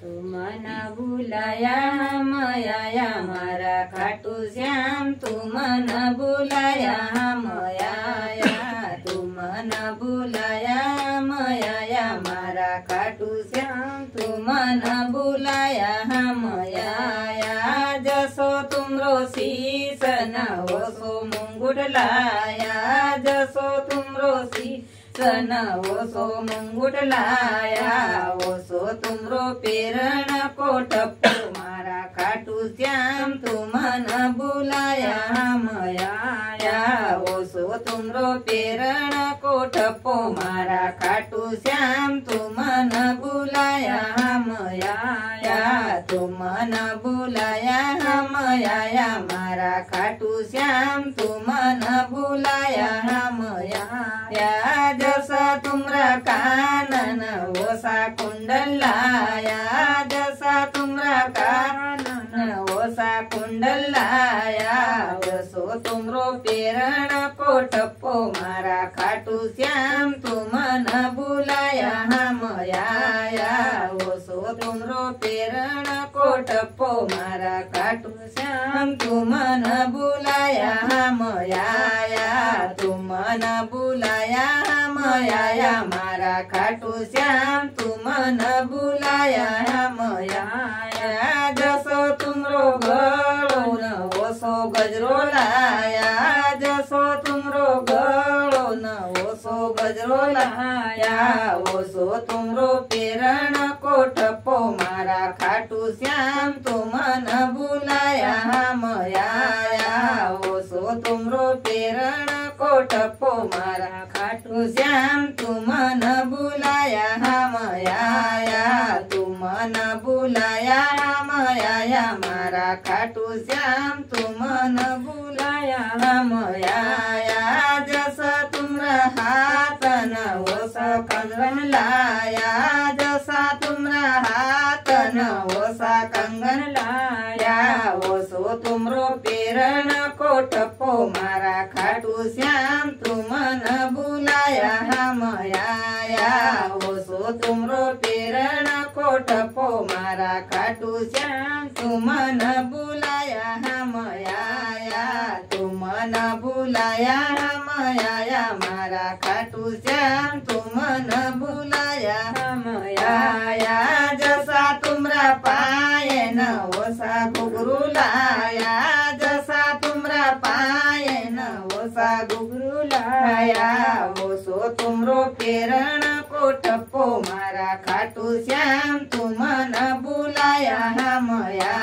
तुम न बुलाया मया मारा खाटू श्याम, तुम न बुलाया मया, तुम न बुलाया मया मारा खाटू श्याम, तुम न बुलाया मया। जसो तुमरो शीस न ओसो मुंगुट लाया, जसो तुमरो शीस न ओसो मुंगुट लाया, ओसो तुमरो पेरण कोटप्पो मारा खाटू श्याम, तुम न बुलाया मया। ओसो तुमरो पेरण कोटप्पो मारा खाटू श्याम, तुम न बुलाया मया, तुम न बुलाया मया मारा खाटू श्याम, तुम न बुलाया मया। जसा तुमरा कानन ओसा कुंडल लाया, जसा तुमरा कानन ओसा कुंडल लाया, ओसो तुमरो पेरण कोटप्पो मारा खाटू श्याम, तुम न बुलाया मया। ओसो तुमरो पेरण कोटप्पो मारा खाटू श्याम, तुम न बुलाया मया, तुम न बुलाया मया मारा खाटू श्याम, तुम न बुलाया मया। जसो तुमरो गळो न ओसो गजरो लाया, जसो तुमरो गळो न ओसो गजरो लाया, ओसो तुमरो पेरण कोटप्पो मारा खाटू श्याम, तुम न बुलाया मया। ओसो तुमरो पेरण कोटप्पो मारा खाटू श्याम, तुम न बुलाया मया, तुम न बुलाया मया मारा खाटू श्याम, तुम न बुलाया मया। जसा तुमरा हाथ न ओसा कंगन लाया, जसा तुमरा हाथ न ओसा कंगन लाया, ओसो तुमरो पेरण कोटप्पो मारा खाटू श्याम, तुम न बुलाया मया। ओसो तुमरो पेरण कोटप्पो मारा खाटू श्याम, तुम न बुलाया मया, तुम न बुलाया मया मारा खाटू श्याम, तुम न बुलाया मया। जसा तुमरा पाय न ओसा घुघरू लाया, जसा तुमरा पाय न ओसा घुघरू लाया, ओसो तुमरो पेरण कोटप्पो मारा खाटू श्याम, तुम न बुलाया मया।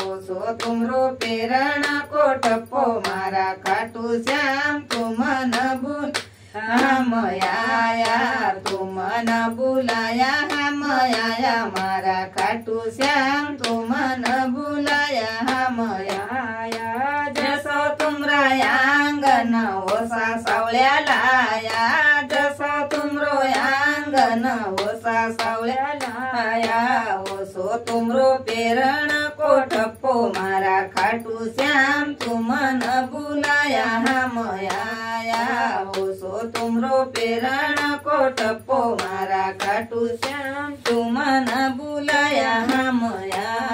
ओसो तुमरो पेरण कोटप्पो मारा खाटू श्याम, तुम न बुलाया मया, तुम न बुलाया मया मारा खाटू श्याम, तुम न बुलाया मया। जसो तुमरा आंगन ओसा सावळ्या लाया, जसो तुमरो आंगन ओसा सावळ्या लाया, ओसो तुमरो पेरण कोटप्पो मारा खाटू श्याम, तुम न बुलाया मया। ओसो तुमरो पेरण कोटप्पो मारा खाटू श्याम, तुम न बुलाया मया।